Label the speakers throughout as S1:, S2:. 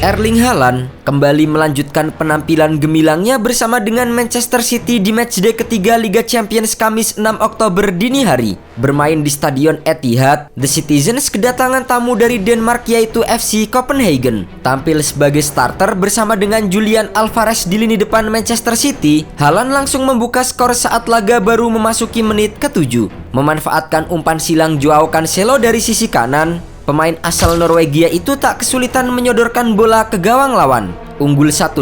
S1: Erling Haaland kembali melanjutkan penampilan gemilangnya bersama dengan Manchester City di matchday ketiga Liga Champions Kamis 6 Oktober dini hari. Bermain di Stadion Etihad, The Citizens kedatangan tamu dari Denmark yaitu FC Copenhagen. Tampil sebagai starter bersama dengan Julian Alvarez di lini depan Manchester City, Haaland langsung membuka skor saat laga baru memasuki menit ke-7. Memanfaatkan umpan silang Joao Cancelo dari sisi kanan, pemain asal Norwegia itu tak kesulitan menyodorkan bola ke gawang lawan. Unggul 1-0,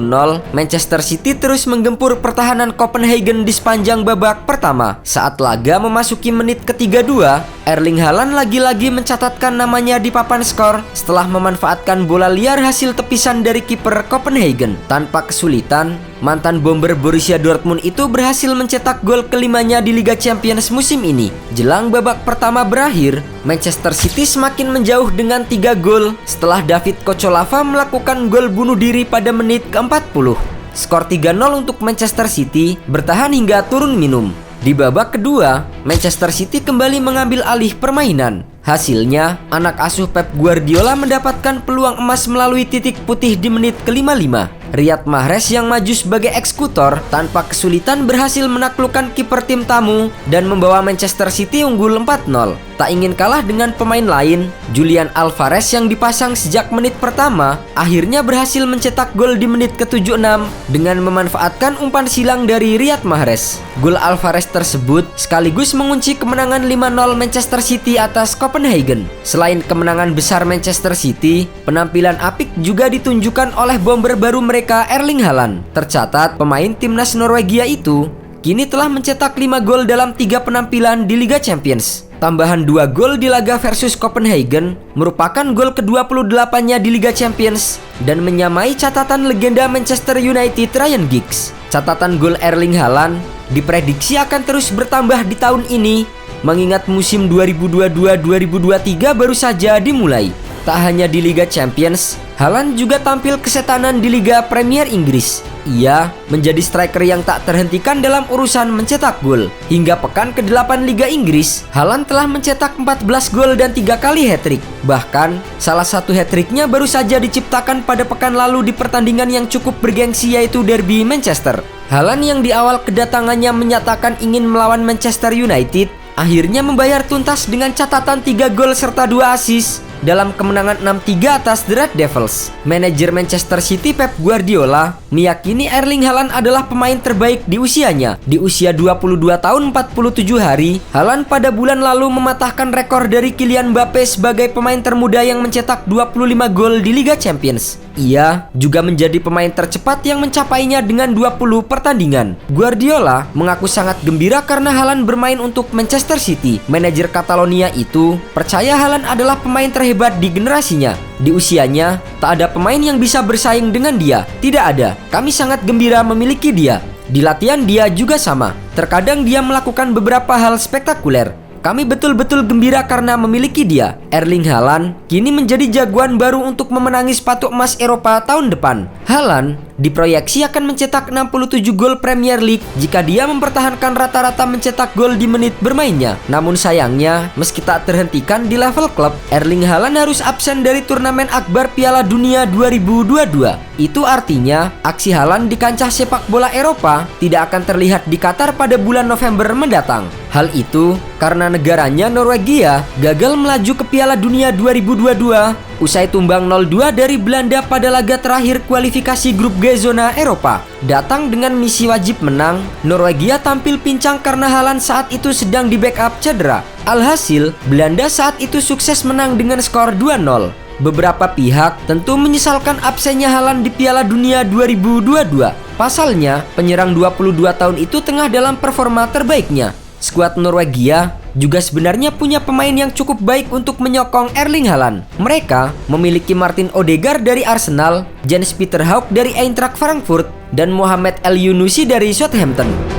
S1: Manchester City terus menggempur pertahanan Copenhagen di sepanjang babak pertama. Saat laga memasuki menit ke-32, Erling Haaland lagi-lagi mencatatkan namanya di papan skor setelah memanfaatkan bola liar hasil tepisan dari kiper Copenhagen. Tanpa kesulitan, mantan bomber Borussia Dortmund itu berhasil mencetak gol kelimanya di Liga Champions musim ini. Jelang babak pertama berakhir, Manchester City semakin menjauh dengan 3 gol setelah David Kocolava melakukan gol bunuh diri pada menit ke-40. Skor 3-0 untuk Manchester City bertahan hingga turun minum. Di babak kedua, Manchester City kembali mengambil alih permainan. Hasilnya, anak asuh Pep Guardiola mendapatkan peluang emas melalui titik putih di menit ke-55. Riyad Mahrez yang maju sebagai eksekutor tanpa kesulitan berhasil menaklukkan kiper tim tamu dan membawa Manchester City unggul 4-0. Tak ingin kalah dengan pemain lain, Julian Alvarez yang dipasang sejak menit pertama akhirnya berhasil mencetak gol di menit ke-76 dengan memanfaatkan umpan silang dari Riyad Mahrez. Gol Alvarez tersebut sekaligus mengunci kemenangan 5-0 Manchester City atas Copenhagen. Selain kemenangan besar Manchester City, penampilan apik juga ditunjukkan oleh bomber baru mereka Erling Haaland. Tercatat, pemain timnas Norwegia itu kini telah mencetak 5 gol dalam 3 penampilan di Liga Champions. Tambahan 2 gol di laga versus Copenhagen merupakan gol ke-28-nya di Liga Champions dan menyamai catatan legenda Manchester United Ryan Giggs. Catatan gol Erling Haaland diprediksi akan terus bertambah di tahun ini, mengingat musim 2022-2023 baru saja dimulai. Tak hanya di Liga Champions, Haaland juga tampil kesetanan di Liga Premier Inggris. Ia menjadi striker yang tak terhentikan dalam urusan mencetak gol. Hingga pekan ke-8 Liga Inggris, Haaland telah mencetak 14 gol dan 3 kali hat-trick. Bahkan, salah satu hat-tricknya baru saja diciptakan pada pekan lalu di pertandingan yang cukup bergengsi yaitu Derby Manchester. Haaland yang di awal kedatangannya menyatakan ingin melawan Manchester United, akhirnya membayar tuntas dengan catatan 3 gol serta 2 assist dalam kemenangan 6-3 atas The Red Devils. Manajer Manchester City Pep Guardiola meyakini Erling Haaland adalah pemain terbaik di usianya. Di usia 22 tahun 47 hari, Haaland pada bulan lalu mematahkan rekor dari Kylian Mbappe sebagai pemain termuda yang mencetak 25 gol di Liga Champions. Ia juga menjadi pemain tercepat yang mencapainya dengan 20 pertandingan. Guardiola mengaku sangat gembira karena Haaland bermain untuk Manchester City. Manajer Catalonia itu percaya Haaland adalah pemain terhebat di generasinya. Di usianya, tak ada pemain yang bisa bersaing dengan dia. Tidak ada. Kami sangat gembira memiliki dia. Di latihan dia juga sama. Terkadang dia melakukan beberapa hal spektakuler. Kami betul-betul gembira karena memiliki dia. Erling Haaland kini menjadi jagoan baru untuk memenangi sepatu emas Eropa tahun depan. Haaland diproyeksi akan mencetak 67 gol Premier League jika dia mempertahankan rata-rata mencetak gol di menit bermainnya. Namun sayangnya, meski tak terhentikan di level klub, Erling Haaland harus absen dari turnamen akbar Piala Dunia 2022. Itu artinya, aksi Haaland di kancah sepak bola Eropa tidak akan terlihat di Qatar pada bulan November mendatang. Hal itu karena negaranya Norwegia gagal melaju ke Piala Dunia 2022 usai tumbang 0-2 dari Belanda pada laga terakhir kualifikasi grup G zona Eropa. Datang dengan misi wajib menang, Norwegia tampil pincang karena Haaland saat itu sedang di backup cedera. Alhasil, Belanda saat itu sukses menang dengan skor 2-0. Beberapa pihak tentu menyesalkan absennya Haaland di Piala Dunia 2022. Pasalnya, penyerang 22 tahun itu tengah dalam performa terbaiknya. Skuad Norwegia juga sebenarnya punya pemain yang cukup baik untuk menyokong Erling Haaland. Mereka memiliki Martin Odegaard dari Arsenal, Jens Peter Hauge dari Eintracht Frankfurt, dan Mohamed El Yunusi dari Southampton.